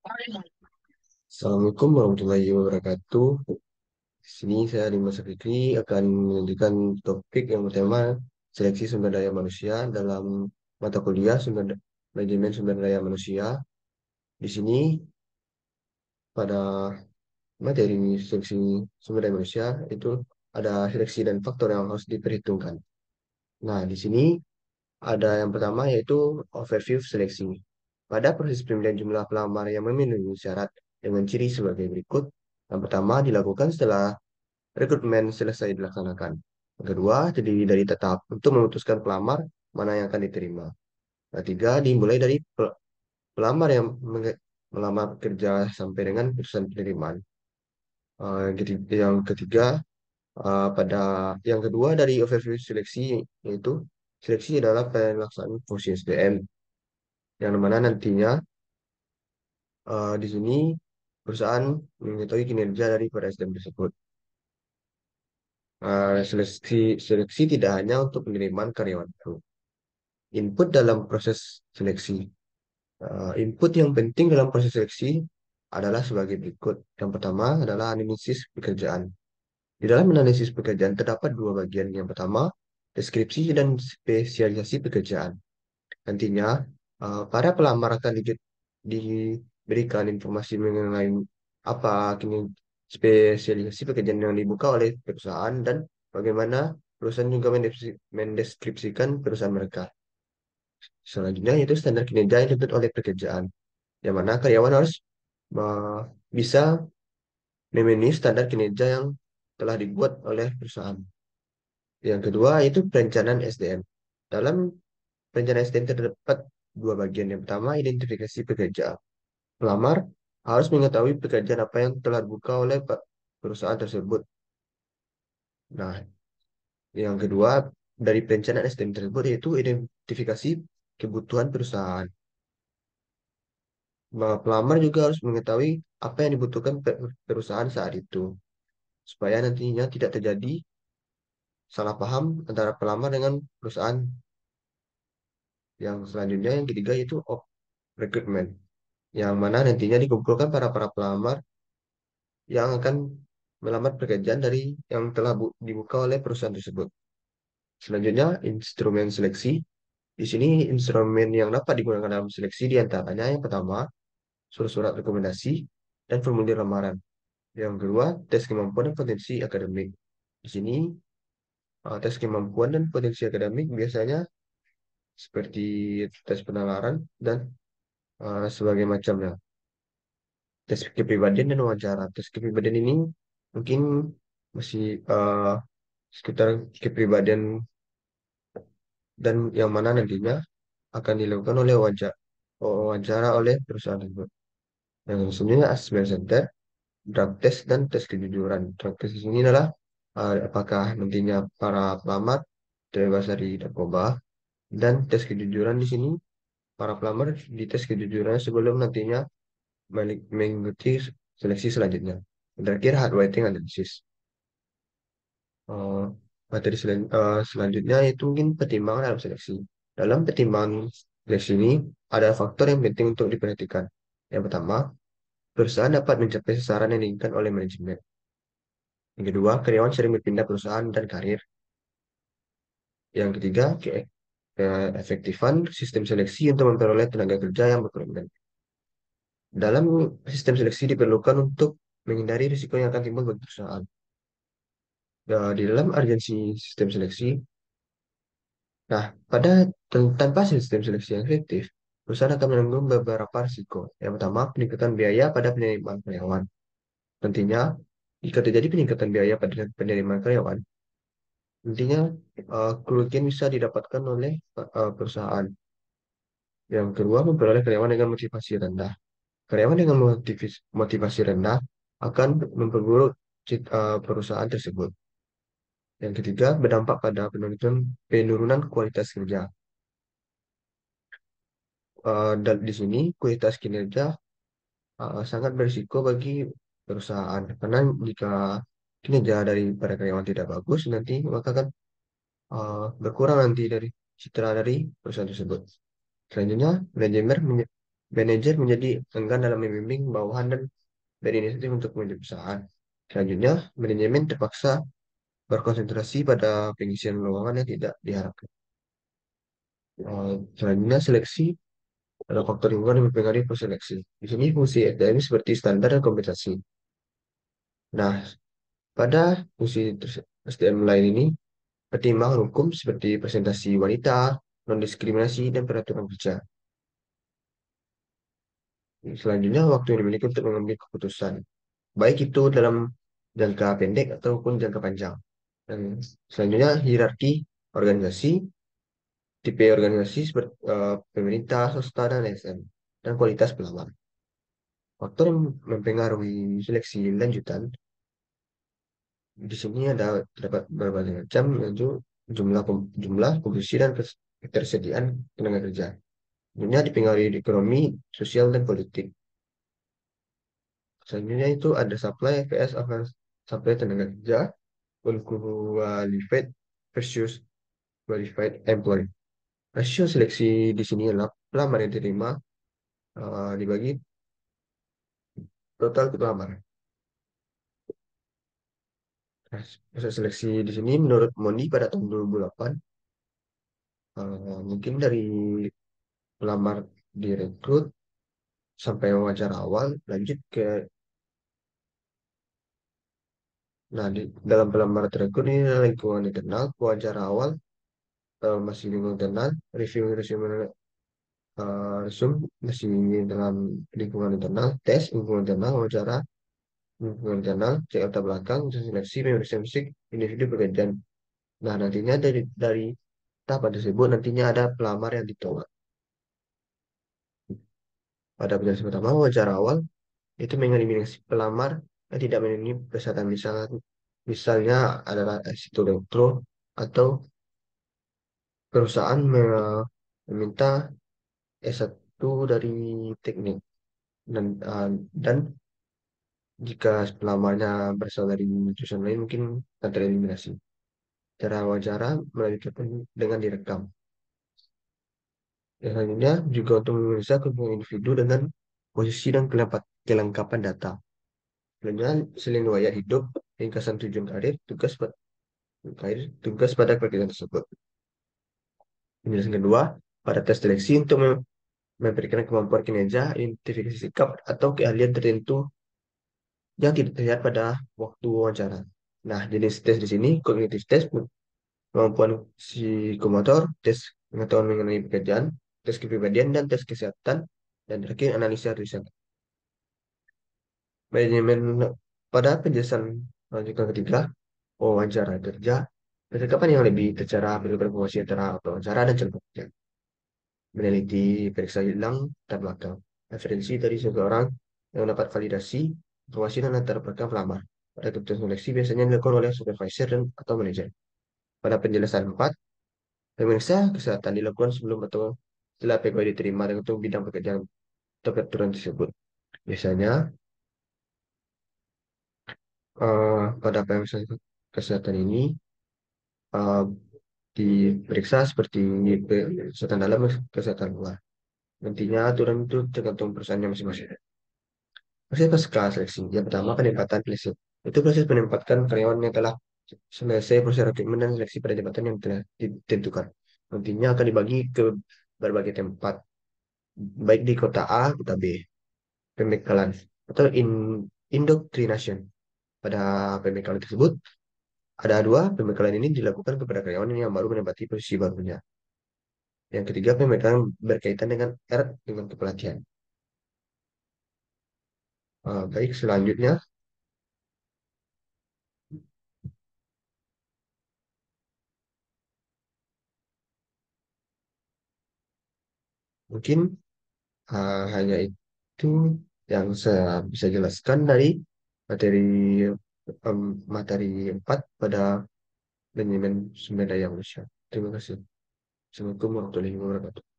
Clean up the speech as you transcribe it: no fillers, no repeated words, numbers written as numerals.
Assalamualaikum warahmatullahi wabarakatuh. Di sini saya Dimas Fikri akan melanjutkan topik yang bertema seleksi sumber daya manusia dalam mata kuliah manajemen sumber daya manusia. Di sini pada materi seleksi sumber daya manusia itu ada seleksi dan faktor yang harus diperhitungkan. Nah, di sini ada yang pertama yaitu overview seleksi. Pada proses pemilihan jumlah pelamar yang memenuhi syarat dengan ciri sebagai berikut. Yang pertama dilakukan setelah rekrutmen selesai dilaksanakan. Yang kedua, terdiri dari tetap untuk memutuskan pelamar mana yang akan diterima. Yang tiga, dimulai dari pelamar yang melamar kerja sampai dengan putusan penerimaan. Yang ketiga, pada yang kedua dari overview seleksi yaitu seleksi adalah pelaksanaan fungsi SDM yang mana nantinya di sini perusahaan mengetahui kinerja dari para SDM tersebut. Seleksi tidak hanya untuk penerimaan karyawan baru. Input dalam proses seleksi. Input yang penting dalam proses seleksi adalah sebagai berikut. Yang pertama adalah analisis pekerjaan. Di dalam analisis pekerjaan terdapat dua bagian. Yang pertama, deskripsi dan spesialisasi pekerjaan. Nantinya, para pelamar akan diberikan informasi mengenai apa kini spesialisasi pekerjaan yang dibuka oleh perusahaan dan bagaimana perusahaan juga mendeskripsikan perusahaan mereka. Selanjutnya yaitu standar kinerja yang dituntut oleh pekerjaan, yang mana karyawan harus uh, bisa memenuhi standar kinerja yang telah dibuat oleh perusahaan. Yang kedua itu perencanaan SDM. Dalam perencanaan SDM terdapat dua bagian. Yang pertama, identifikasi pekerjaan. Pelamar harus mengetahui pekerjaan apa yang telah dibuka oleh perusahaan tersebut. Nah, yang kedua dari perencanaan SDM tersebut yaitu identifikasi kebutuhan perusahaan. Pelamar juga harus mengetahui apa yang dibutuhkan perusahaan saat itu, supaya nantinya tidak terjadi salah paham antara pelamar dengan perusahaan. Yang selanjutnya, yang ketiga, yaitu recruitment, yang mana nantinya dikumpulkan para pelamar yang akan melamar pekerjaan dari yang telah dibuka oleh perusahaan tersebut. Selanjutnya, instrumen seleksi. Di sini instrumen yang dapat digunakan dalam seleksi diantaranya yang pertama, surat-surat rekomendasi dan formulir lamaran. Yang kedua, tes kemampuan dan potensi akademik. Di sini, tes kemampuan dan potensi akademik biasanya seperti tes penalaran dan sebagai macamnya. Tes kepribadian dan wawancara. Tes kepribadian ini mungkin masih sekitar kepribadian dan yang mana nantinya akan dilakukan oleh wawancara oleh perusahaan tersebut. Yang selanjutnya assessment center, drug test dan tes kejujuran. Drug test ini adalah apakah nantinya para pelamar terbebas dari narkoba, dan tes kejujuran di sini para pelamar dites kejujuran sebelum nantinya mengikuti seleksi selanjutnya. Terakhir, hard writing analysis. Eh, selanjutnya itu mungkin pertimbangan dalam seleksi. Dalam pertimbangan seleksi ini ada faktor yang penting untuk diperhatikan. Yang pertama, perusahaan dapat mencapai sasaran yang diinginkan oleh manajemen. Yang kedua, karyawan sering berpindah perusahaan dan karir. Yang ketiga, keefektifan sistem seleksi untuk memperoleh tenaga kerja yang berkomitmen. Dalam sistem seleksi diperlukan untuk menghindari risiko yang akan timbul bagi perusahaan. Di dalam urgensi sistem seleksi, nah, tanpa sistem seleksi yang efektif, perusahaan akan menanggung beberapa risiko. Yang pertama, peningkatan biaya pada penerimaan karyawan. Nantinya, jika terjadi peningkatan biaya pada penerimaan karyawan, nantinya kerugian bisa didapatkan oleh perusahaan. Yang kedua, memperoleh karyawan dengan motivasi rendah. Karyawan dengan motivasi rendah akan memperburuk perusahaan tersebut. Yang ketiga, berdampak pada penurunan kualitas kerja. Dan di sini kualitas kinerja sangat berisiko bagi perusahaan karena jika kinerja dari para karyawan tidak bagus nanti maka akan berkurang nanti dari citra dari perusahaan tersebut. Selanjutnya, Manajer menjadi enggan dalam membimbing bawahan dan berinisiatif untuk maju perusahaan. Selanjutnya, manajemen terpaksa berkonsentrasi pada pengisian lowongan yang tidak diharapkan. Selanjutnya, seleksi adalah faktor lingkungan yang mempengaruhi proses seleksi. Di sini fungsi SDM seperti standar dan kompensasi. Nah, pada fungsi SDM lain ini, pertimbangan hukum seperti presentasi wanita, non-diskriminasi, dan peraturan kerja. Selanjutnya, waktu yang dimiliki untuk mengambil keputusan, baik itu dalam jangka pendek ataupun jangka panjang. Dan selanjutnya, hierarki organisasi, tipe organisasi seperti pemerintah, swasta, dan LSM, dan kualitas pelamar. Faktor yang mempengaruhi seleksi lanjutan di sini terdapat berbagai macam, yaitu jumlah komposisi dan ketersediaan tenaga kerja. Tentunya dipengaruhi ekonomi, sosial, dan politik. Selanjutnya itu ada supply vs over supply tenaga kerja, unqualified versus qualified employee. Rasio seleksi di sini adalah pelamar yang diterima dibagi total pelamar. Nah, proses seleksi di sini menurut Mondi pada tahun 2008, mungkin dari pelamar direkrut sampai wawancara awal, lanjut ke, nah di dalam pelamar direkrut ini adalah lingkungan internal, wawancara awal masih lingkungan internal, review resume resume masih dalam lingkungan internal, tes lingkungan internal, wawancara lingkungan internal, cek latar belakang, seleksi, pemeriksaan fisik, individu pekerjaan. Nah, nantinya dari tahapan tersebut nantinya ada pelamar yang ditolak. Pada penjelasan pertama, wawancara awal itu mengeliminasi pelamar yang tidak memenuhi persyaratan, misalnya adalah situ elektro atau perusahaan meminta S1 dari teknik, dan jika pelamarnya berasal dari jurusan lain mungkin akan tereliminasi. Cara wawancara melalui telepon dengan direkam. Dan selanjutnya juga untuk memeriksa kebutuhan individu dengan posisi dan kelengkapan data. Selanjutnya, selain riwayat hidup, ringkasan tujuan karir, tugas pada pekerjaan tersebut. Penjelasan kedua, pada tes seleksi untuk memberikan kemampuan kinerja, identifikasi sikap, atau keahlian tertentu yang tidak terlihat pada waktu wawancara. Nah, jenis tes di sini, kognitif tes, kemampuan psikomotor, tes pengetahuan mengenai pekerjaan, tes kepribadian, dan tes kesehatan, dan terakhir analisa riset. Manajemen pada penjelasan lanjutan ketiga, wawancara kerja, percakapan yang lebih tercara, berikan informasi antara wawancara dan calon pekerja. Meneliti periksa hilang latar belakang. Referensi dari seseorang yang mendapat validasi informasi dan latar belakang pelamar. Pada keputusan seleksi biasanya dilakukan oleh supervisor dan atau manajer. Pada penjelasan 4, pemeriksa kesehatan dilakukan sebelum atau setelah pegawai diterima dengan untuk bidang pekerjaan atau peraturan tersebut. Biasanya pada pemeriksaan kesehatan ini eh, diperiksa seperti kesehatan dalam dan kesehatan luar. Nantinya aturan itu tergantung perusahaannya masing-masing. Proses pasca seleksi. Yang pertama, penempatan seleksi. Itu proses penempatan karyawan yang telah selesai proses rekrutmen dan seleksi pada jabatan yang telah ditentukan. Nantinya akan dibagi ke berbagai tempat, baik di kota A, kota B. Pembekalan atau indoctrination. Pada pembekalan tersebut, ada dua. Pembekalan ini dilakukan kepada karyawan yang baru menempati posisi barunya. Yang ketiga, pembekalan berkaitan dengan erat dengan kepelatihan. Baik, selanjutnya mungkin hanya itu yang saya bisa jelaskan dari materi materi 4 pada manajemen sumber daya manusia. Terima kasih. Assalamualaikum warahmatullahi wabarakatuh.